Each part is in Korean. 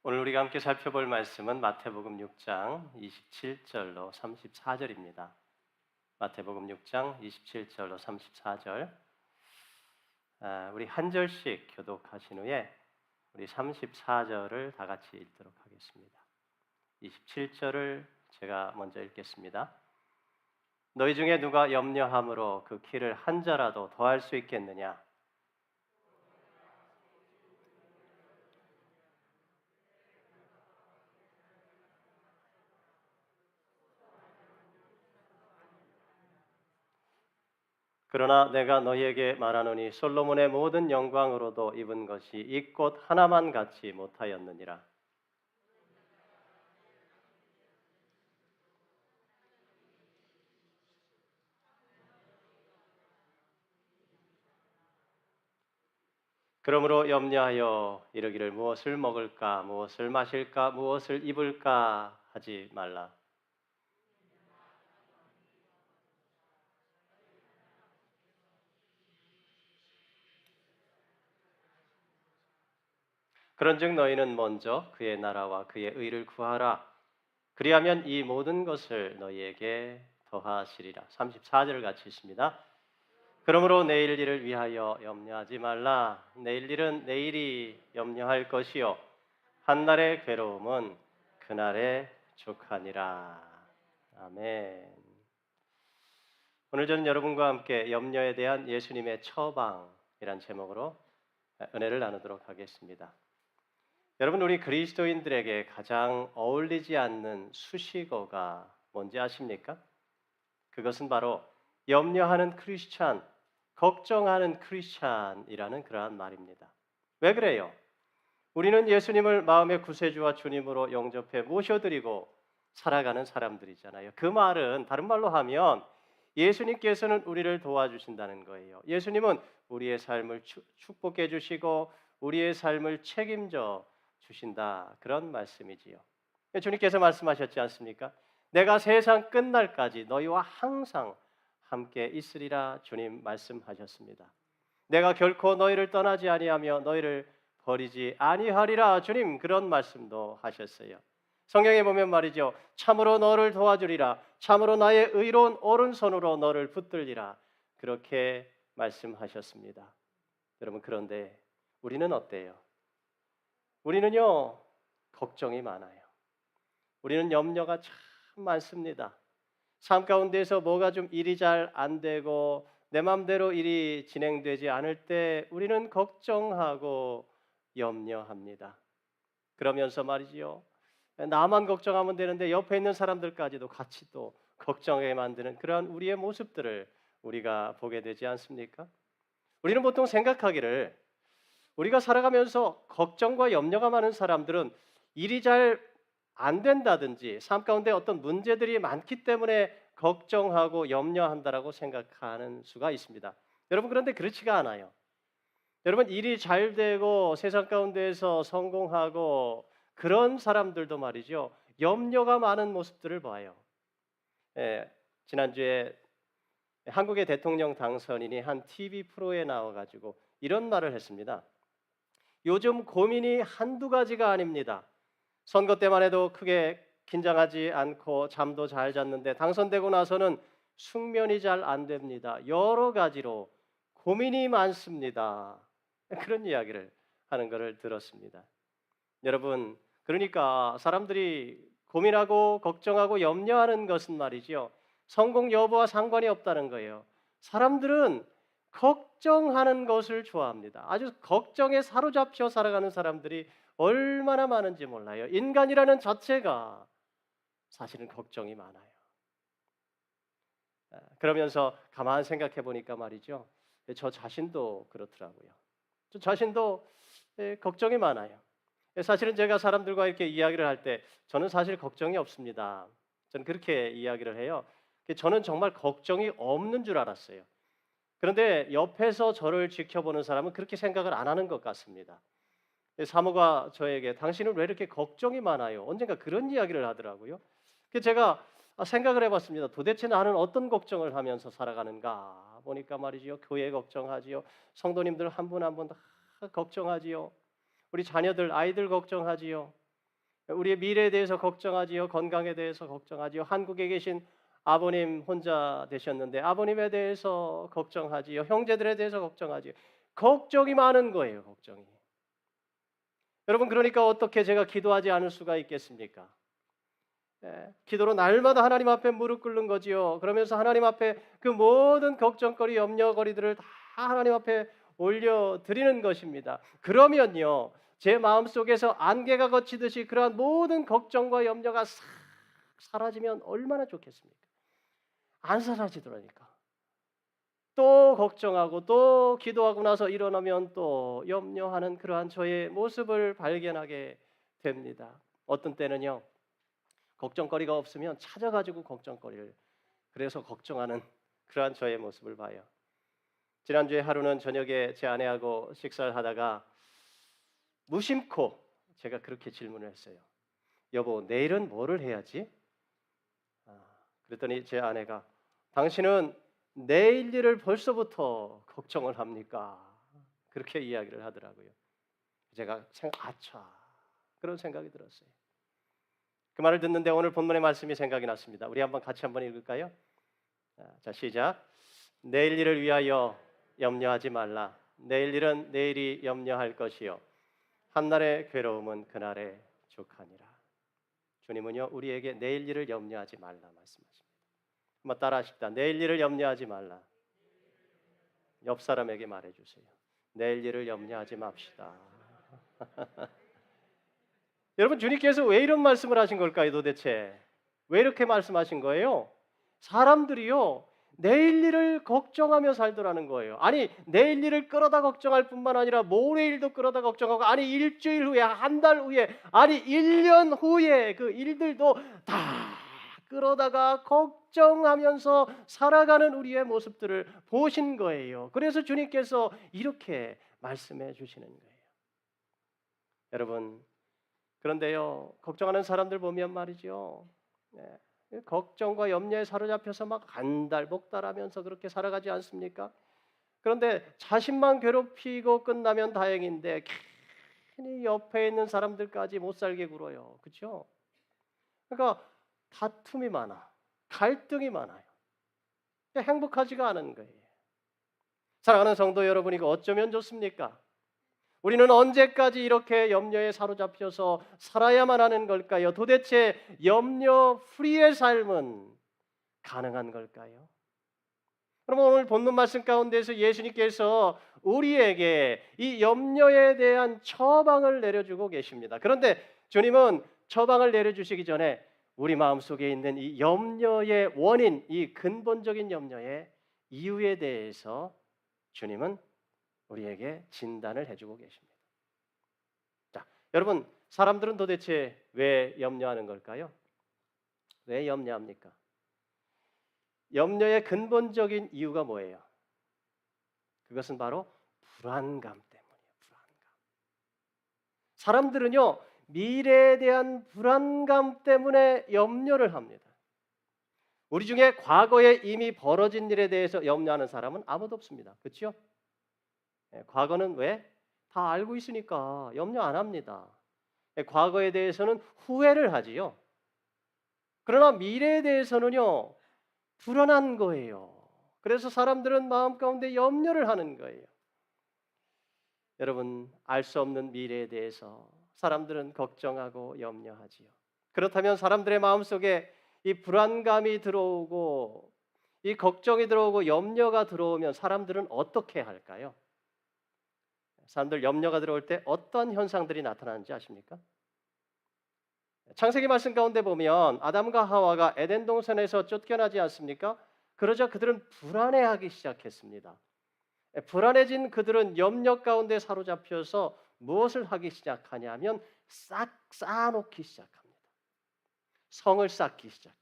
오늘 우리가 함께 살펴볼 말씀은 마태복음 6장 27절로 34절입니다. 마태복음 6장 27절로 34절. 우리 한 절씩 교독하신 후에 우리 34절을 다 같이 읽도록 하겠습니다. 27절을 제가 먼저 읽겠습니다. 너희 중에 누가 염려함으로 그 키를 한 자라도 더할 수 있겠느냐? 그러나 내가 너희에게 말하노니 솔로몬의 모든 영광으로도 입은 것이 이 꽃 하나만 갖지 못하였느니라. 그러므로 염려하여 이르기를 무엇을 먹을까, 무엇을 마실까, 무엇을 입을까 하지 말라. 그런즉 너희는 먼저 그의 나라와 그의 의를 구하라. 그리하면 이 모든 것을 너희에게 더하시리라. 34절을 같이 있습니다. 그러므로 내일 일을 위하여 염려하지 말라. 내일 일은 내일이 염려할 것이요 한날의 괴로움은 그날의 족하니라. 아멘. 오늘 저는 여러분과 함께 염려에 대한 예수님의 처방이란 제목으로 은혜를 나누도록 하겠습니다. 여러분, 우리 그리스도인들에게 가장 어울리지 않는 수식어가 뭔지 아십니까? 그것은 바로 염려하는 크리스찬, 걱정하는 크리스찬이라는 그러한 말입니다. 왜 그래요? 우리는 예수님을 마음의 구세주와 주님으로 영접해 모셔드리고 살아가는 사람들이잖아요. 그 말은 다른 말로 하면 예수님께서는 우리를 도와주신다는 거예요. 예수님은 우리의 삶을 축복해 주시고 우리의 삶을 책임져 주신다. 그런 말씀이지요. 주님께서 말씀하셨지 않습니까? 내가 세상 끝날까지 너희와 항상 함께 있으리라 주님 말씀하셨습니다. 내가 결코 너희를 떠나지 아니하며 너희를 버리지 아니하리라 주님 그런 말씀도 하셨어요. 성경에 보면 말이죠. 참으로 너를 도와주리라. 참으로 나의 의로운 오른손으로 너를 붙들리라. 그렇게 말씀하셨습니다. 여러분, 그런데 우리는 어때요? 우리는요, 걱정이 많아요. 우리는 염려가 참 많습니다. 삶 가운데서 뭐가 좀 일이 잘 안 되고 내 마음대로 일이 진행되지 않을 때 우리는 걱정하고 염려합니다. 그러면서 말이지요. 나만 걱정하면 되는데 옆에 있는 사람들까지도 같이 또 걱정하게 만드는 그러한 우리의 모습들을 우리가 보게 되지 않습니까? 우리는 보통 생각하기를 우리가 살아가면서 걱정과 염려가 많은 사람들은 일이 잘 안 된다든지 삶 가운데 어떤 문제들이 많기 때문에 걱정하고 염려한다라고 생각하는 수가 있습니다. 여러분, 그런데 그렇지가 않아요. 여러분, 일이 잘 되고 세상 가운데에서 성공하고 그런 사람들도 말이죠. 염려가 많은 모습들을 봐요. 지난주에 한국의 대통령 당선인이 한 TV 프로에 나와가지고 이런 말을 했습니다. 요즘 고민이 한두 가지가 아닙니다. 선거 때만 해도 크게 긴장하지 않고 잠도 잘 잤는데 당선되고 나서는 숙면이 잘 안 됩니다. 여러 가지로 고민이 많습니다. 그런 이야기를 하는 것을 들었습니다. 여러분, 그러니까 사람들이 고민하고 걱정하고 염려하는 것은 말이죠. 성공 여부와 상관이 없다는 거예요. 사람들은 걱정하는 것을 좋아합니다. 아주 걱정에 사로잡혀 살아가는 사람들이 얼마나 많은지 몰라요. 인간이라는 자체가 사실은 걱정이 많아요. 그러면서 가만 생각해 보니까 말이죠. 저 자신도 그렇더라고요. 저 자신도 걱정이 많아요. 사실은 제가 사람들과 이렇게 이야기를 할 때 저는 사실 걱정이 없습니다. 저는 그렇게 이야기를 해요. 저는 정말 걱정이 없는 줄 알았어요. 그런데 옆에서 저를 지켜보는 사람은 그렇게 생각을 안 하는 것 같습니다. 사모가 저에게 당신은 왜 이렇게 걱정이 많아요? 언젠가 그런 이야기를 하더라고요. 제가 생각을 해봤습니다. 도대체 나는 어떤 걱정을 하면서 살아가는가 보니까 말이지요. 교회 걱정하지요. 성도님들 한 분 한 분 다 걱정하지요. 우리 자녀들, 아이들 걱정하지요. 우리의 미래에 대해서 걱정하지요. 건강에 대해서 걱정하지요. 한국에 계신 아버님 혼자 되셨는데 아버님에 대해서 걱정하지요. 형제들에 대해서 걱정하지요. 걱정이 많은 거예요. 걱정이. 여러분 그러니까 어떻게 제가 기도하지 않을 수가 있겠습니까? 기도로 날마다 하나님 앞에 무릎 꿇는 거지요. 그러면서 하나님 앞에 그 모든 걱정거리, 염려거리들을 다 하나님 앞에 올려드리는 것입니다. 그러면요, 제 마음속에서 안개가 걷히듯이 그러한 모든 걱정과 염려가 싹 사라지면 얼마나 좋겠습니까? 안 사라지더라니까. 또 걱정하고 또 기도하고 나서 일어나면 또 염려하는 그러한 저의 모습을 발견하게 됩니다. 어떤 때는요, 걱정거리가 없으면 찾아가지고 걱정거리를 그래서 걱정하는 그러한 저의 모습을 봐요. 지난주에 하루는 저녁에 제 아내하고 식사를 하다가 무심코 제가 그렇게 질문을 했어요. 여보, 내일은 뭐를 해야지? 그랬더니 제 아내가 당신은 내일 일을 벌써부터 걱정을 합니까? 그렇게 이야기를 하더라고요. 제가 아차 그런 생각이 들었어요. 그 말을 듣는데 오늘 본문의 말씀이 생각이 났습니다. 우리 한번 같이 한번 읽을까요? 자, 시작. 내일 일을 위하여 염려하지 말라. 내일 일은 내일이 염려할 것이요 한날의 괴로움은 그날의 족하니라. 주님은요 우리에게 내일 일을 염려하지 말라 말씀하십니다. 한번 따라하십시다. 내일 일을 염려하지 말라. 옆 사람에게 말해주세요. 내일 일을 염려하지 맙시다. 여러분 주님께서 왜 이런 말씀을 하신 걸까요 도대체? 왜 이렇게 말씀하신 거예요? 사람들이요 내일 일을 걱정하며 살더라는 거예요. 아니 내일 일을 끌어다 걱정할 뿐만 아니라 모레 일도 끌어다 걱정하고 아니 일주일 후에 한 달 후에 아니 1년 후에 그 일들도 다 끌어다가 걱정하면서 살아가는 우리의 모습들을 보신 거예요. 그래서 주님께서 이렇게 말씀해 주시는 거예요. 여러분 그런데요 걱정하는 사람들 보면 말이죠. 걱정과 염려에 사로잡혀서 막 안달복달하면서 그렇게 살아가지 않습니까? 그런데 자신만 괴롭히고 끝나면 다행인데 괜히 옆에 있는 사람들까지 못 살게 굴어요. 그렇죠? 그러니까 다툼이 많아. 갈등이 많아요. 행복하지가 않은 거예요. 사랑하는 성도 여러분 이거 어쩌면 좋습니까? 우리는 언제까지 이렇게 염려에 사로잡혀서 살아야만 하는 걸까요? 도대체 염려 프리의 삶은 가능한 걸까요? 그러면 오늘 본문 말씀 가운데서 예수님께서 우리에게 이 염려에 대한 처방을 내려주고 계십니다. 그런데 주님은 처방을 내려주시기 전에 우리 마음속에 있는 이 염려의 원인, 이 근본적인 염려의 이유에 대해서 주님은 우리에게 진단을 해주고 계십니다. 자, 여러분 사람들은 도대체 왜 염려하는 걸까요? 왜 염려합니까? 염려의 근본적인 이유가 뭐예요? 그것은 바로 불안감 때문이에요. 불안감. 사람들은요 미래에 대한 불안감 때문에 염려를 합니다. 우리 중에 과거에 이미 벌어진 일에 대해서 염려하는 사람은 아무도 없습니다. 그렇죠? 과거는 왜? 다 알고 있으니까 염려 안 합니다. 과거에 대해서는 후회를 하지요. 그러나 미래에 대해서는요 불안한 거예요. 그래서 사람들은 마음 가운데 염려를 하는 거예요. 여러분 알 수 없는 미래에 대해서 사람들은 걱정하고 염려하지요. 그렇다면 사람들의 마음속에 이 불안감이 들어오고 이 걱정이 들어오고 염려가 들어오면 사람들은 어떻게 할까요? 사람들 염려가 들어올 때 어떤 현상들이 나타나는지 아십니까? 창세기 말씀 가운데 보면 아담과 하와가 에덴 동산에서 쫓겨나지 않습니까? 그러자 그들은 불안해하기 시작했습니다. 불안해진 그들은 염려 가운데 사로잡혀서 무엇을 하기 시작하냐면 쌓아놓기 시작합니다. 성을 쌓기 시작해요.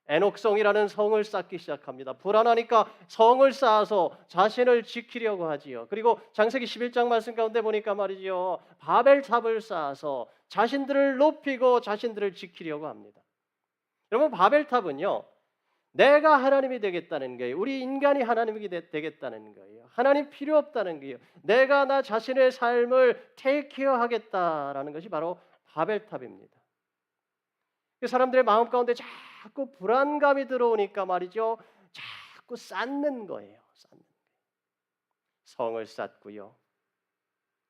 애녹성이라는 성을 쌓기 시작합니다. 불안하니까 성을 쌓아서 자신을 지키려고 하지요. 그리고 창세기 11장 말씀 가운데 보니까 말이죠. 바벨탑을 쌓아서 자신들을 높이고 자신들을 지키려고 합니다. 여러분 바벨탑은요. 내가 하나님이 되겠다는 거예요. 우리 인간이 하나님이 되겠다는 거예요. 하나님 필요 없다는 거예요. 내가 나 자신의 삶을 테이크케어 하겠다라는 것이 바로 바벨탑입니다. 사람들의 마음 가운데 자꾸 불안감이 들어오니까 말이죠. 자꾸 쌓는 거예요. 쌓는 거예요. 성을 쌓고요.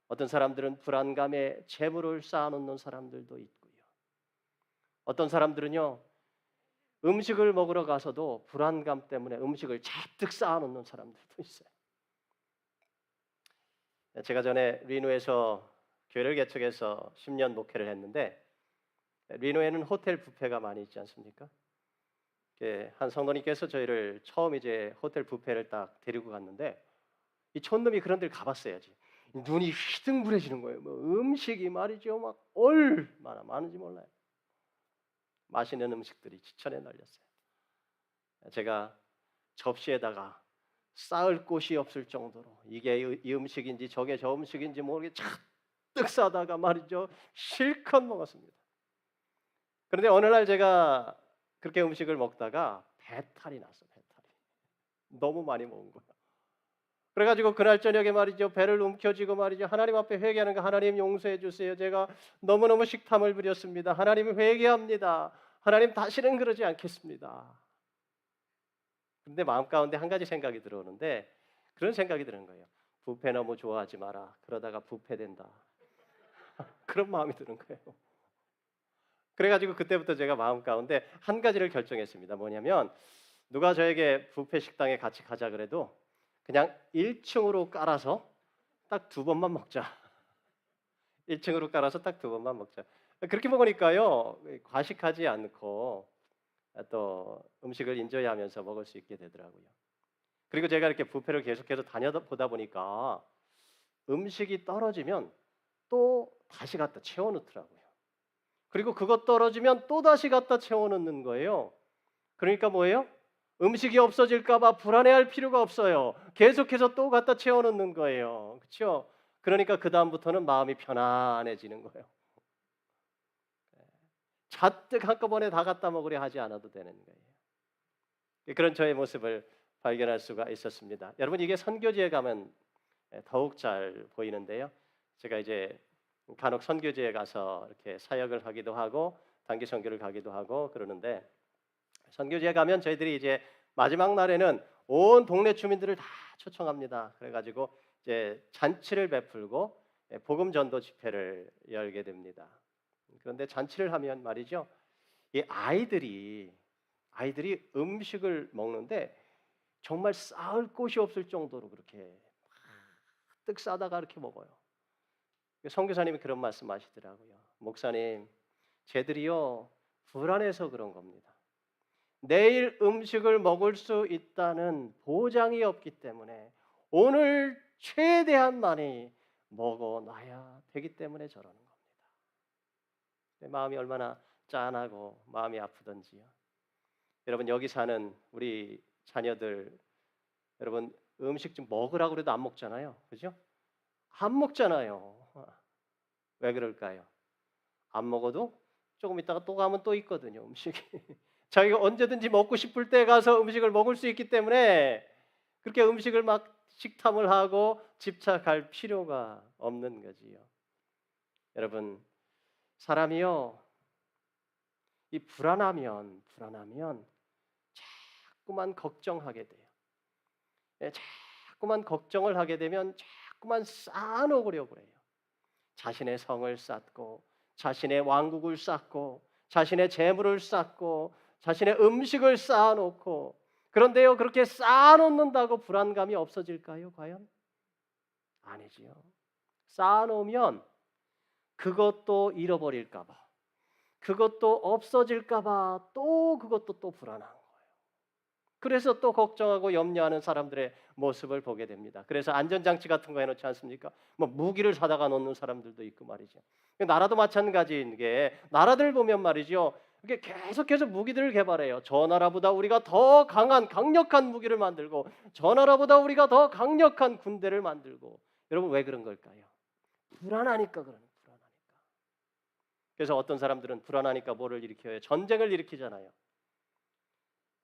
어떤 사람들은 불안감에 재물을 쌓아놓는 사람들도 있고요. 어떤 사람들은요. 음식을 먹으러 가서도 불안감 때문에 음식을 잔뜩 쌓아놓는 사람들도 있어요. 제가 전에 리노에서 교회를 개척해서 10년 목회를 했는데 리노에는 호텔 뷔페가 많이 있지 않습니까? 한 성도님께서 저희를 처음 이제 호텔 뷔페를 딱 데리고 갔는데 이 촌놈이 그런 데를 가봤어야지. 눈이 휘둥그레지는 거예요. 뭐 음식이 말이죠, 막 얼마나 많은지 몰라요. 맛있는 음식들이 지천에 널렸어요. 제가 접시에다가 쌓을 곳이 없을 정도로 이게 이 음식인지 저게 저 음식인지 모르게 잔뜩 싸다가 말이죠, 실컷 먹었습니다. 그런데 어느 날 제가 그렇게 음식을 먹다가 배탈이 났어. 배탈이 너무 많이 먹은 거야. 그래가지고 그날 저녁에 말이죠, 배를 움켜쥐고 말이죠, 하나님 앞에 회개하는 거, 하나님 용서해 주세요. 제가 너무너무 식탐을 부렸습니다. 하나님 회개합니다. 하나님 다시는 그러지 않겠습니다. 근데 마음 가운데 한 가지 생각이 들어오는데 그런 생각이 드는 거예요. 뷔페 너무 좋아하지 마라. 그러다가 뷔페 된다. 그런 마음이 드는 거예요. 그래가지고 그때부터 제가 마음 가운데 한 가지를 결정했습니다. 뭐냐면 누가 저에게 뷔페 식당에 같이 가자 그래도 그냥 1층으로 깔아서 딱 2번만 먹자. 1층으로 깔아서 딱 2번만 먹자. 그렇게 먹으니까요, 과식하지 않고 또 음식을 인조이하면서 먹을 수 있게 되더라고요. 그리고 제가 이렇게 뷔페를 계속해서 다녀보다 보니까 음식이 떨어지면 또 다시 갖다 채워넣더라고요. 그리고 그것 떨어지면 또 다시 갖다 채워넣는 거예요. 그러니까 뭐예요? 음식이 없어질까 봐 불안해할 필요가 없어요. 계속해서 또 갖다 채워넣는 거예요. 그렇죠? 그러니까 그 다음부터는 마음이 편안해지는 거예요. 잔뜩 한꺼번에 다 갖다 먹으려 하지 않아도 되는 거예요. 그런 저의 모습을 발견할 수가 있었습니다. 여러분, 이게 선교지에 가면 더욱 잘 보이는데요. 제가 이제 간혹 선교지에 가서 이렇게 사역을 하기도 하고 단기 선교를 가기도 하고 그러는데, 선교지에 가면 저희들이 이제 마지막 날에는 온 동네 주민들을 다 초청합니다. 그래가지고 이제 잔치를 베풀고 복음 전도 집회를 열게 됩니다. 그런데 잔치를 하면 말이죠, 이 아이들이 음식을 먹는데 정말 쌓을 곳이 없을 정도로 그렇게 뜩 싸다가 이렇게 먹어요. 선교사님이 그런 말씀하시더라고요. 목사님, 쟤들이요 불안해서 그런 겁니다. 내일 음식을 먹을 수 있다는 보장이 없기 때문에 오늘 최대한 많이 먹어놔야 되기 때문에 저러는 겁니다. 내 마음이 얼마나 짠하고 마음이 아프던지요. 여러분, 여기 사는 우리 자녀들, 여러분 음식 좀 먹으라고 그래도 안 먹잖아요. 그죠? 안 먹잖아요. 왜 그럴까요? 안 먹어도 조금 있다가 또 가면 또 있거든요, 음식이. 자기가 언제든지 먹고 싶을 때 가서 음식을 먹을 수 있기 때문에 그렇게 음식을 막 식탐을 하고 집착할 필요가 없는 거지요. 여러분, 사람이요, 이 불안하면 자꾸만 걱정하게 돼요. 자꾸만 걱정을 하게 되면 자꾸만 쌓아놓으려고 해요. 자신의 성을 쌓고 자신의 왕국을 쌓고 자신의 재물을 쌓고 자신의 음식을 쌓아놓고, 그런데요, 그렇게 쌓아놓는다고 불안감이 없어질까요? 과연? 아니지요. 쌓아놓으면 그것도 잃어버릴까 봐, 그것도 없어질까 봐 또 그것도 또 불안한 거예요. 그래서 또 걱정하고 염려하는 사람들의 모습을 보게 됩니다. 그래서 안전장치 같은 거 해놓지 않습니까? 뭐 무기를 사다가 놓는 사람들도 있고 말이죠. 나라도 마찬가지인 게, 나라들 보면 말이죠, 이게 계속해서 무기들을 개발해요. 저 나라보다 우리가 더 강력한 무기를 만들고, 저 나라보다 우리가 더 강력한 군대를 만들고. 여러분, 왜 그런 걸까요? 불안하니까 그러는 거예요. 불안하니까. 그래서 어떤 사람들은 불안하니까 뭐를 일으켜요? 전쟁을 일으키잖아요.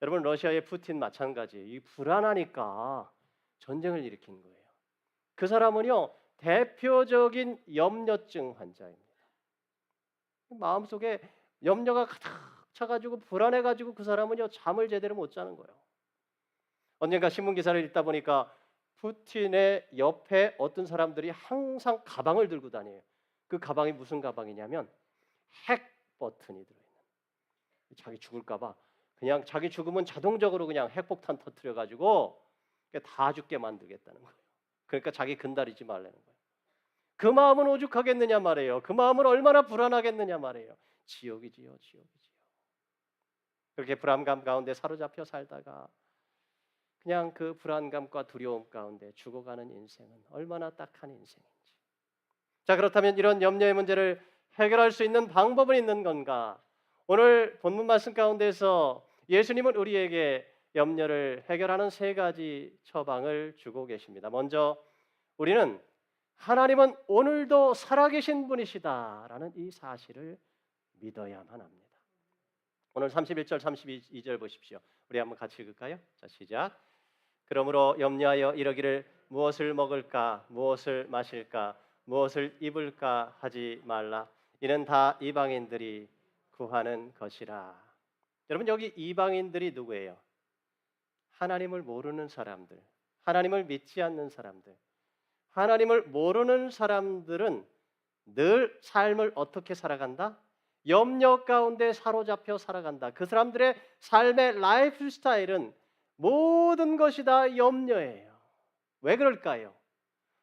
여러분, 러시아의 푸틴 마찬가지. 이 불안하니까 전쟁을 일으킨 거예요. 그 사람은요, 대표적인 염려증 환자입니다. 마음속에 염려가 가득 차가지고 불안해가지고 그 사람은요 잠을 제대로 못 자는 거예요. 언젠가 신문 기사를 읽다 보니까 푸틴의 옆에 어떤 사람들이 항상 가방을 들고 다녀요. 그 가방이 무슨 가방이냐면 핵 버튼이 들어있는. 자기 죽을까봐 그냥 자기 죽으면 자동적으로 그냥 핵폭탄 터뜨려가지고 다 죽게 만들겠다는 거예요. 그러니까 자기 근다리지 말라는 거예요. 그 마음은 오죽하겠느냐 말이에요. 그 마음은 얼마나 불안하겠느냐 말이에요. 지옥이지요, 지옥이지요. 그렇게 불안감 가운데 사로잡혀 살다가 그냥 그 불안감과 두려움 가운데 죽어가는 인생은 얼마나 딱한 인생인지. 자, 그렇다면 이런 염려의 문제를 해결할 수 있는 방법은 있는 건가? 오늘 본문 말씀 가운데서 예수님은 우리에게 염려를 해결하는 세 가지 처방을 주고 계십니다. 먼저 우리는 하나님은 오늘도 살아계신 분이시다라는 이 사실을 믿어야만 합니다. 오늘 31절 32절 보십시오. 우리 한번 같이 읽을까요? 자, 시작. 그러므로 염려하여 이러기를 무엇을 먹을까 무엇을 마실까 무엇을 입을까 하지 말라. 이는 다 이방인들이 구하는 것이라. 여러분, 여기 이방인들이 누구예요? 하나님을 모르는 사람들, 하나님을 믿지 않는 사람들. 하나님을 모르는 사람들은 늘 삶을 어떻게 살아간다? 염려 가운데 사로잡혀 살아간다. 그 사람들의 삶의 라이프 스타일은 모든 것이 다 염려예요. 왜 그럴까요?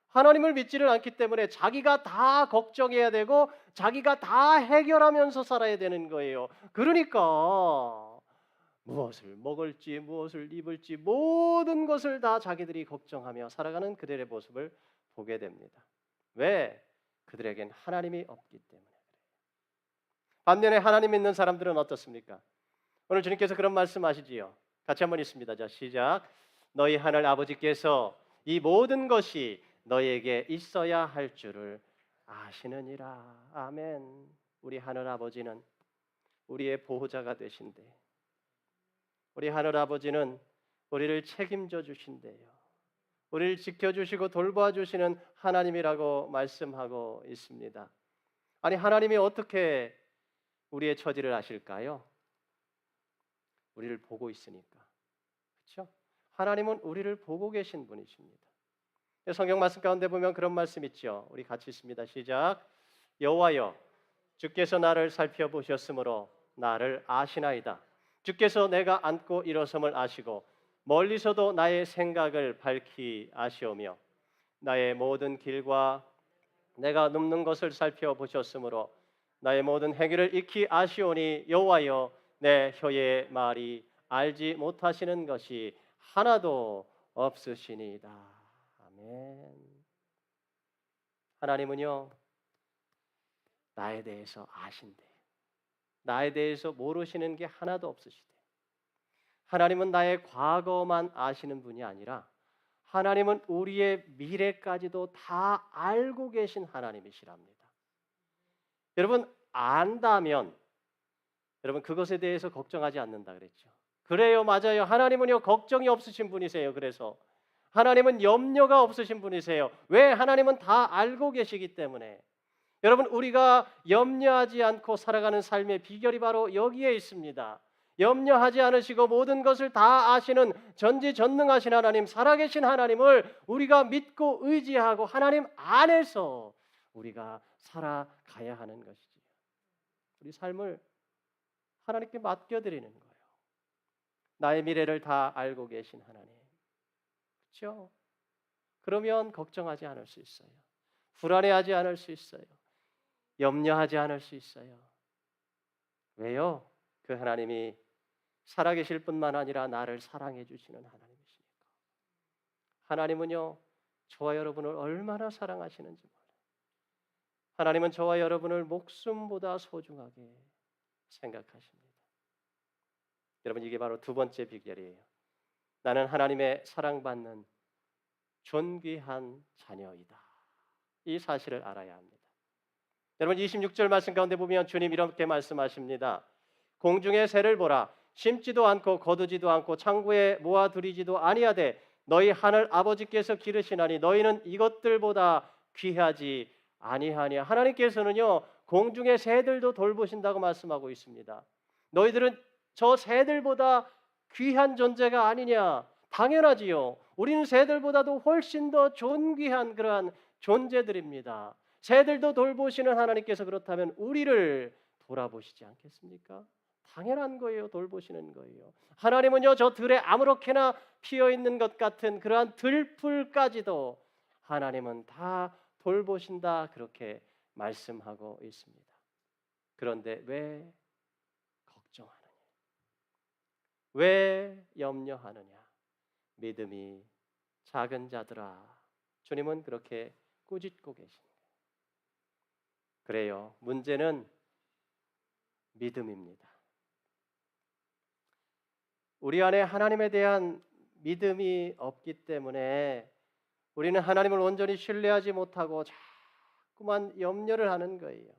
하나님을 믿지를 않기 때문에 자기가 다 걱정해야 되고 자기가 다 해결하면서 살아야 되는 거예요. 그러니까 무엇을 먹을지 무엇을 입을지 모든 것을 다 자기들이 걱정하며 살아가는 그들의 모습을 보게 됩니다. 왜? 그들에겐 하나님이 없기 때문에 그래요. 반면에 하나님 믿는 사람들은 어떻습니까? 오늘 주님께서 그런 말씀하시지요. 같이 한번 읽습니다. 자, 시작. 너희 하늘 아버지께서 이 모든 것이 너희에게 있어야 할 줄을 아시느니라. 아멘. 우리 하늘 아버지는 우리의 보호자가 되신대. 우리 하늘 아버지는 우리를 책임져 주신대요. 우리를 지켜주시고 돌봐주시는 하나님이라고 말씀하고 있습니다. 아니, 하나님이 어떻게 우리의 처지를 아실까요? 우리를 보고 있으니까. 그렇죠? 하나님은 우리를 보고 계신 분이십니다. 성경 말씀 가운데 보면 그런 말씀 있죠. 우리 같이 있습니다. 시작. 여호와여, 주께서 나를 살펴보셨으므로 나를 아시나이다. 주께서 내가 앉고 일어섬을 아시고 멀리서도 나의 생각을 밝히 아시오며 나의 모든 길과 내가 눕는 것을 살펴보셨으므로 나의 모든 행위를 익히 아시오니 여호와여, 내 혀의 말이 알지 못하시는 것이 하나도 없으시니이다. 아멘. 하나님은요, 나에 대해서 아신대. 나에 대해서 모르시는 게 하나도 없으시대. 하나님은 나의 과거만 아시는 분이 아니라 하나님은 우리의 미래까지도 다 알고 계신 하나님이시랍니다. 여러분, 안다면 여러분 그것에 대해서 걱정하지 않는다 그랬죠. 그래요, 맞아요. 하나님은요 걱정이 없으신 분이세요. 그래서 하나님은 염려가 없으신 분이세요. 왜? 하나님은 다 알고 계시기 때문에. 여러분, 우리가 염려하지 않고 살아가는 삶의 비결이 바로 여기에 있습니다. 염려하지 않으시고 모든 것을 다 아시는 전지전능하신 하나님, 살아계신 하나님을 우리가 믿고 의지하고 하나님 안에서 우리가 살아가야 하는 것이지요. 우리 삶을 하나님께 맡겨드리는 거예요. 나의 미래를 다 알고 계신 하나님. 그렇죠? 그러면 걱정하지 않을 수 있어요. 불안해하지 않을 수 있어요. 염려하지 않을 수 있어요. 왜요? 그 하나님이 살아계실 뿐만 아니라 나를 사랑해 주시는 하나님이시니까. 하나님은요, 저와 여러분을 얼마나 사랑하시는지 몰라요. 하나님은 저와 여러분을 목숨보다 소중하게 생각하십니다. 여러분, 이게 바로 두 번째 비결이에요. 나는 하나님의 사랑받는 존귀한 자녀이다. 이 사실을 알아야 합니다. 여러분, 26절 말씀 가운데 보면 주님 이렇게 말씀하십니다. 공중의 새를 보라. 심지도 않고 거두지도 않고 창고에 모아두리지도 아니하되 너희 하늘 아버지께서 기르시나니 너희는 이것들보다 귀하지 아니하냐. 하나님께서는요 공중의 새들도 돌보신다고 말씀하고 있습니다. 너희들은 저 새들보다 귀한 존재가 아니냐? 당연하지요. 우리는 새들보다도 훨씬 더 존귀한 그러한 존재들입니다. 새들도 돌보시는 하나님께서 그렇다면 우리를 돌아보시지 않겠습니까? 당연한 거예요. 돌보시는 거예요. 하나님은요, 저 들에 아무렇게나 피어 있는 것 같은 그러한 들풀까지도 하나님은 다 돌보신다, 그렇게 말씀하고 있습니다. 그런데 왜 걱정하느냐? 왜 염려하느냐? 믿음이 작은 자들아. 주님은 그렇게 꾸짖고 계십니다. 그래요. 문제는 믿음입니다. 우리 안에 하나님에 대한 믿음이 없기 때문에 우리는 하나님을 온전히 신뢰하지 못하고 자꾸만 염려를 하는 거예요.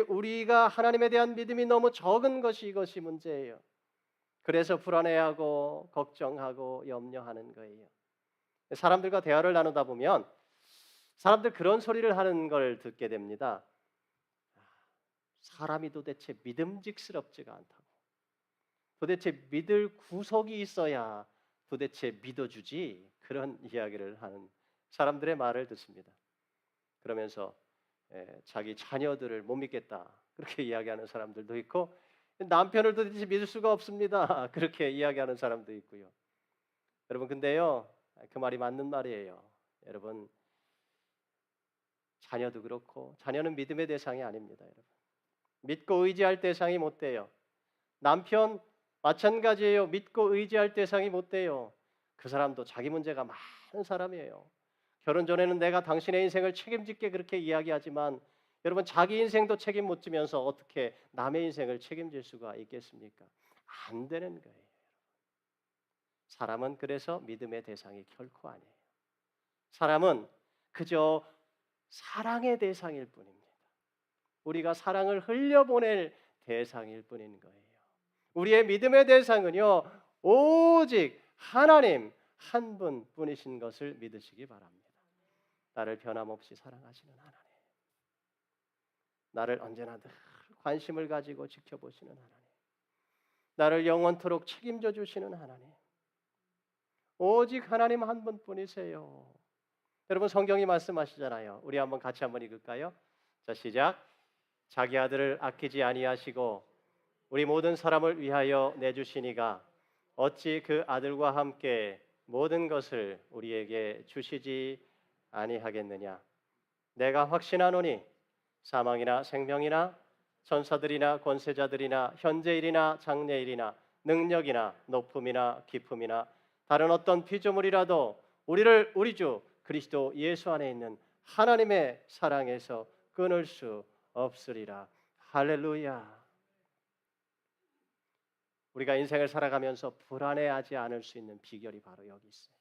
우리가 하나님에 대한 믿음이 너무 적은 것이 이것이 문제예요. 그래서 불안해하고 걱정하고 염려하는 거예요. 사람들과 대화를 나누다 보면 사람들 그런 소리를 하는 걸 듣게 됩니다. 사람이 도대체 믿음직스럽지가 않다고. 도대체 믿을 구석이 있어야 도대체 믿어주지, 그런 이야기를 하는 사람들의 말을 듣습니다. 그러면서 자기 자녀들을 못 믿겠다, 그렇게 이야기하는 사람들도 있고, 남편을 도대체 믿을 수가 없습니다, 그렇게 이야기하는 사람도 있고요. 여러분, 근데요, 그 말이 맞는 말이에요. 여러분, 자녀도 그렇고, 자녀는 믿음의 대상이 아닙니다. 여러분, 믿고 의지할 대상이 못 돼요. 남편 마찬가지예요. 믿고 의지할 대상이 못 돼요. 그 사람도 자기 문제가 많은 사람이에요. 결혼 전에는 내가 당신의 인생을 책임질게, 그렇게 이야기하지만 여러분, 자기 인생도 책임 못 지면서 어떻게 남의 인생을 책임질 수가 있겠습니까? 안 되는 거예요. 사람은 그래서 믿음의 대상이 결코 아니에요. 사람은 그저 사랑의 대상일 뿐입니다. 우리가 사랑을 흘려보낼 대상일 뿐인 거예요. 우리의 믿음의 대상은요, 오직 하나님 한 분뿐이신 것을 믿으시기 바랍니다. 나를 변함없이 사랑하시는 하나님, 나를 언제나 늘 관심을 가지고 지켜보시는 하나님, 나를 영원토록 책임져 주시는 하나님, 오직 하나님 한 분뿐이세요. 여러분, 성경이 말씀하시잖아요. 우리 한번 같이 한번 읽을까요? 자, 시작. 자기 아들을 아끼지 아니하시고 우리 모든 사람을 위하여 내주시니가 어찌 그 아들과 함께 모든 것을 우리에게 주시지 아니하겠느냐? 내가 확신하노니 사망이나 생명이나 천사들이나 권세자들이나 현재일이나 장래일이나 능력이나 높음이나 깊음이나 다른 어떤 피조물이라도 우리를 우리 주 그리스도 예수 안에 있는 하나님의 사랑에서 끊을 수 없으리라. 할렐루야. 우리가 인생을 살아가면서 불안해하지 않을 수 있는 비결이 바로 여기 있어요.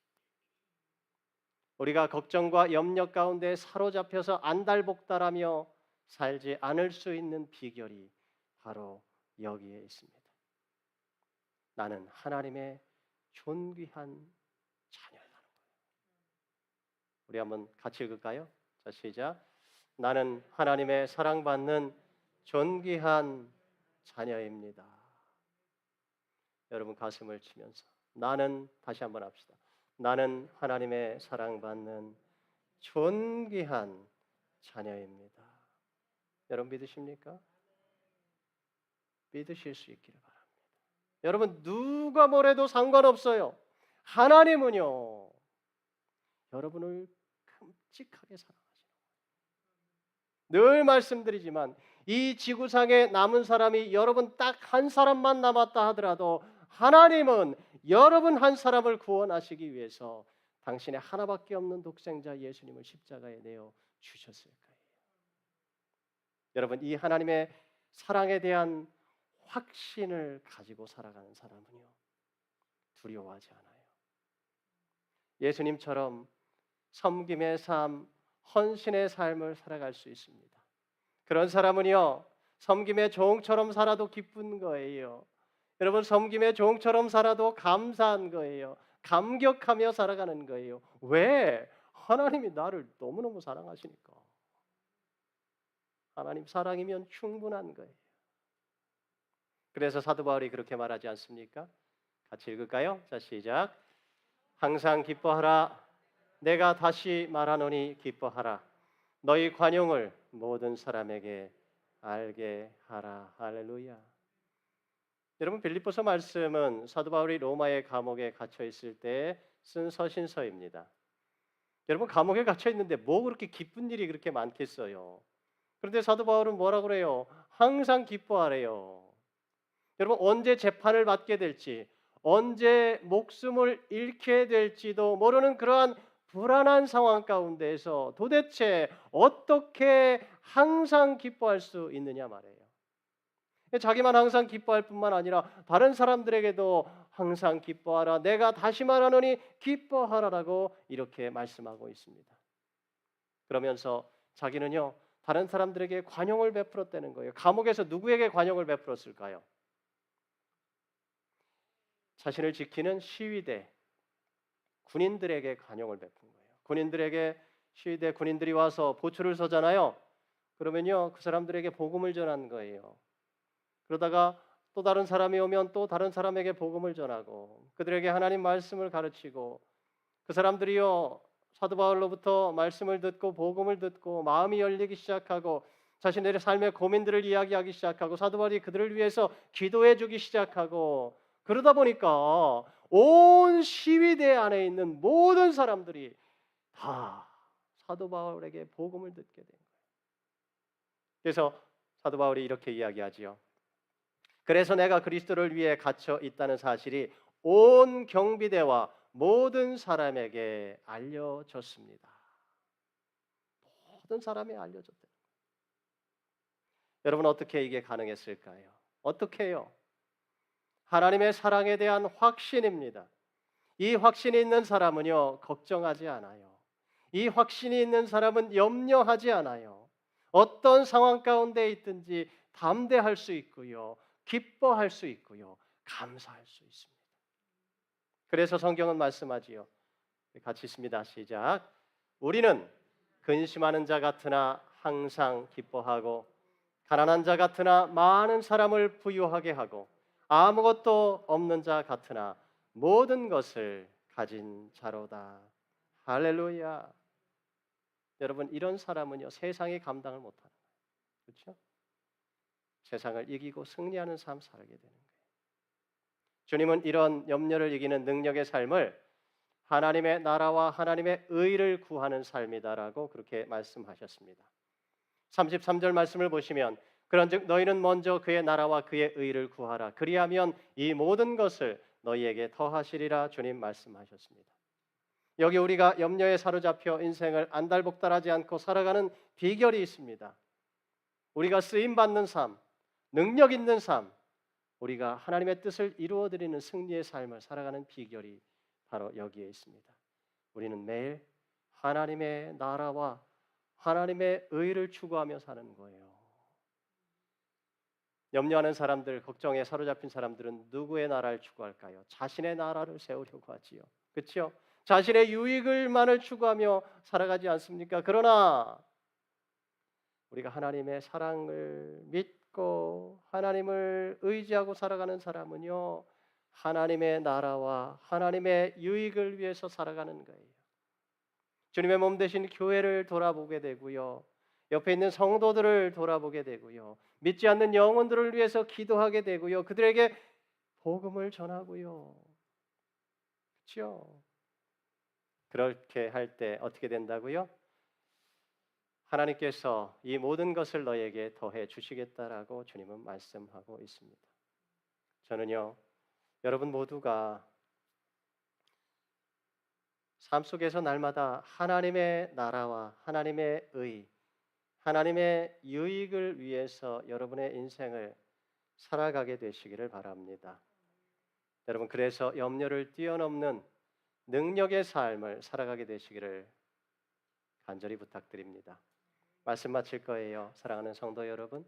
우리가 걱정과 염려 가운데 사로잡혀서 안달복달하며 살지 않을 수 있는 비결이 바로 여기에 있습니다. 나는 하나님의 존귀한 자녀라는 거예요. 우리 한번 같이 읽을까요? 자, 시작. 나는 하나님의 사랑받는 존귀한 자녀입니다. 여러분, 가슴을 치면서 나는, 다시 한번 합시다. 나는 하나님의 사랑받는 존귀한 자녀입니다. 여러분, 믿으십니까? 믿으실 수 있기를 바랍니다. 여러분, 누가 뭐래도 상관없어요. 하나님은요, 여러분을 끔찍하게 사랑하시는 거예요. 늘 말씀드리지만 이 지구상에 남은 사람이 여러분 딱 한 사람만 남았다 하더라도 하나님은 여러분 한 사람을 구원하시기 위해서 당신의 하나밖에 없는 독생자 예수님을 십자가에 내어 주셨을 거예요. 여러분, 이 하나님의 사랑에 대한 확신을 가지고 살아가는 사람은요, 두려워하지 않아요. 예수님처럼 섬김의 삶, 헌신의 삶을 살아갈 수 있습니다. 그런 사람은요, 섬김의 종처럼 살아도 기쁜 거예요. 여러분, 섬김의 종처럼 살아도 감사한 거예요. 감격하며 살아가는 거예요. 왜? 하나님이 나를 너무너무 사랑하시니까. 하나님 사랑이면 충분한 거예요. 그래서 사도 바울이 그렇게 말하지 않습니까? 같이 읽을까요? 자, 시작. 항상 기뻐하라. 내가 다시 말하노니 기뻐하라. 너희 관용을 모든 사람에게 알게 하라. 할렐루야. 여러분, 빌립보서 말씀은 사도 바울이 로마의 감옥에 갇혀 있을 때 쓴 서신서입니다. 여러분, 감옥에 갇혀 있는데 뭐 그렇게 기쁜 일이 그렇게 많겠어요? 그런데 사도 바울은 뭐라 그래요? 항상 기뻐하래요. 여러분, 언제 재판을 받게 될지, 언제 목숨을 잃게 될지도 모르는 그러한 불안한 상황 가운데에서 도대체 어떻게 항상 기뻐할 수 있느냐 말이에요. 자기만 항상 기뻐할 뿐만 아니라 다른 사람들에게도 항상 기뻐하라. 내가 다시 말하노니 기뻐하라라고 이렇게 말씀하고 있습니다. 그러면서 자기는요, 다른 사람들에게 관용을 베풀었다는 거예요. 감옥에서 누구에게 관용을 베풀었을까요? 자신을 지키는 시위대 군인들에게 관용을 베푼 거예요. 군인들에게 시위대 군인들이 와서 보초를 서잖아요. 그러면요, 그 사람들에게 복음을 전한 거예요. 그러다가 또 다른 사람이 오면 또 다른 사람에게 복음을 전하고 그들에게 하나님 말씀을 가르치고 그 사람들이요, 사도 바울로부터 말씀을 듣고 복음을 듣고 마음이 열리기 시작하고 자신들의 삶의 고민들을 이야기하기 시작하고 사도 바울이 그들을 위해서 기도해 주기 시작하고 그러다 보니까 온 시위대 안에 있는 모든 사람들이 다 사도 바울에게 복음을 듣게 된 거예요. 그래서 사도 바울이 이렇게 이야기하지요. 그래서 내가 그리스도를 위해 갇혀 있다는 사실이 온 경비대와 모든 사람에게 알려졌습니다. 모든 사람이 알려졌대요. 여러분, 어떻게 이게 가능했을까요? 어떻게 해요? 하나님의 사랑에 대한 확신입니다. 이 확신이 있는 사람은요, 걱정하지 않아요. 이 확신이 있는 사람은 염려하지 않아요. 어떤 상황 가운데 있든지 담대할 수 있고요, 기뻐할 수 있고요, 감사할 수 있습니다. 그래서 성경은 말씀하지요. 같이 있습니다. 시작. 우리는 근심하는 자 같으나 항상 기뻐하고 가난한 자 같으나 많은 사람을 부유하게 하고 아무것도 없는 자 같으나 모든 것을 가진 자로다. 할렐루야. 여러분, 이런 사람은요, 세상이 감당을 못하는 거예요. 그렇죠? 세상을 이기고 승리하는 삶 살게 되는 거예요. 주님은 이런 염려를 이기는 능력의 삶을 하나님의 나라와 하나님의 의를 구하는 삶이다라고 그렇게 말씀하셨습니다. 33절 말씀을 보시면 그런즉 너희는 먼저 그의 나라와 그의 의를 구하라. 그리하면 이 모든 것을 너희에게 더하시리라 주님 말씀하셨습니다. 여기 우리가 염려에 사로잡혀 인생을 안달복달하지 않고 살아가는 비결이 있습니다. 우리가 쓰임받는 삶, 능력 있는 삶, 우리가 하나님의 뜻을 이루어드리는 승리의 삶을 살아가는 비결이 바로 여기에 있습니다. 우리는 매일 하나님의 나라와 하나님의 의를 추구하며 사는 거예요. 염려하는 사람들, 걱정에 사로잡힌 사람들은 누구의 나라를 추구할까요? 자신의 나라를 세우려고 하지요. 그렇죠? 자신의 유익을만을 추구하며 살아가지 않습니까? 그러나 우리가 하나님의 사랑을 믿고 하나님을 의지하고 살아가는 사람은요, 하나님의 나라와 하나님의 유익을 위해서 살아가는 거예요. 주님의 몸 되신 교회를 돌아보게 되고요, 옆에 있는 성도들을 돌아보게 되고요, 믿지 않는 영혼들을 위해서 기도하게 되고요, 그들에게 복음을 전하고요. 그렇죠? 그렇게 할 때 어떻게 된다고요? 하나님께서 이 모든 것을 너에게 더해 주시겠다라고 주님은 말씀하고 있습니다. 저는요, 여러분 모두가 삶 속에서 날마다 하나님의 나라와 하나님의 의, 하나님의 유익을 위해서 여러분의 인생을 살아가게 되시기를 바랍니다. 여러분, 그래서 염려를 뛰어넘는 능력의 삶을 살아가게 되시기를 간절히 부탁드립니다. 말씀 마칠 거예요. 사랑하는 성도 여러분,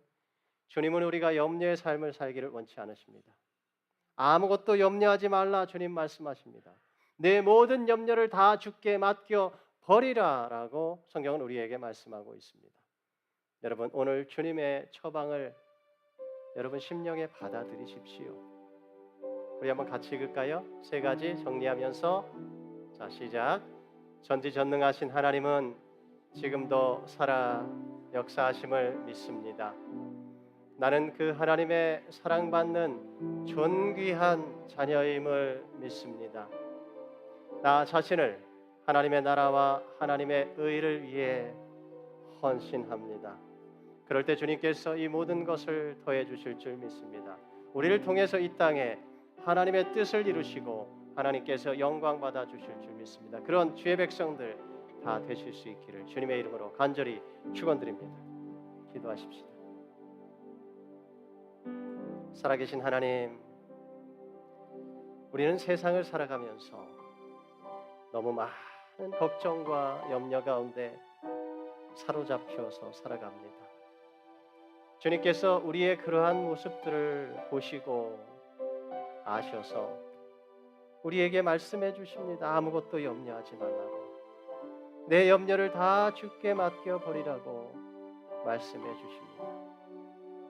주님은 우리가 염려의 삶을 살기를 원치 않으십니다. 아무것도 염려하지 말라 주님 말씀하십니다. 내 모든 염려를 다 주께 맡겨 버리라라고 성경은 우리에게 말씀하고 있습니다. 여러분 오늘 주님의 처방을 여러분 심령에 받아들이십시오. 우리 한번 같이 읽을까요? 세 가지 정리하면서 자 시작. 전지전능하신 하나님은 지금도 살아 역사하심을 믿습니다. 나는 그 하나님의 사랑받는 존귀한 자녀임을 믿습니다. 나 자신을 하나님의 나라와 하나님의 의를 위해 헌신합니다. 그럴 때 주님께서 이 모든 것을 더해 주실 줄 믿습니다. 우리를 통해서 이 땅에 하나님의 뜻을 이루시고 하나님께서 영광 받아 주실 줄 믿습니다. 그런 주의 백성들 다 되실 수 있기를 주님의 이름으로 간절히 축원드립니다. 기도하십시다. 살아계신 하나님, 우리는 세상을 살아가면서 너무 많은 걱정과 염려 가운데 사로잡혀서 살아갑니다. 주님께서 우리의 그러한 모습들을 보시고 아셔서 우리에게 말씀해 주십니다. 아무것도 염려하지 말라고. 내 염려를 다 주께 맡겨버리라고 말씀해 주십니다.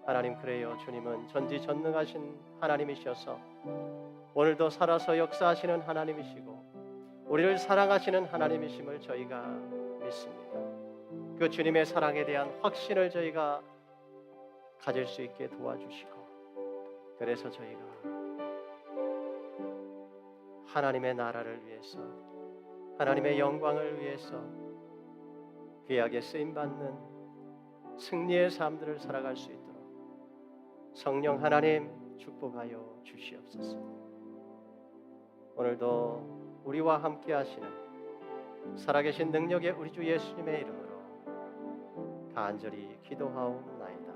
하나님, 그래요. 주님은 전지전능하신 하나님이셔서 오늘도 살아서 역사하시는 하나님이시고 우리를 사랑하시는 하나님이심을 저희가 믿습니다. 그 주님의 사랑에 대한 확신을 저희가 가질 수 있게 도와주시고, 그래서 저희가 하나님의 나라를 위해서, 하나님의 영광을 위해서 귀하게 쓰임받는 승리의 삶들을 살아갈 수 있도록 성령 하나님 축복하여 주시옵소서. 오늘도 우리와 함께 하시는 살아계신 능력의 우리 주 예수님의 이름으로 간절히 기도하옵나이다.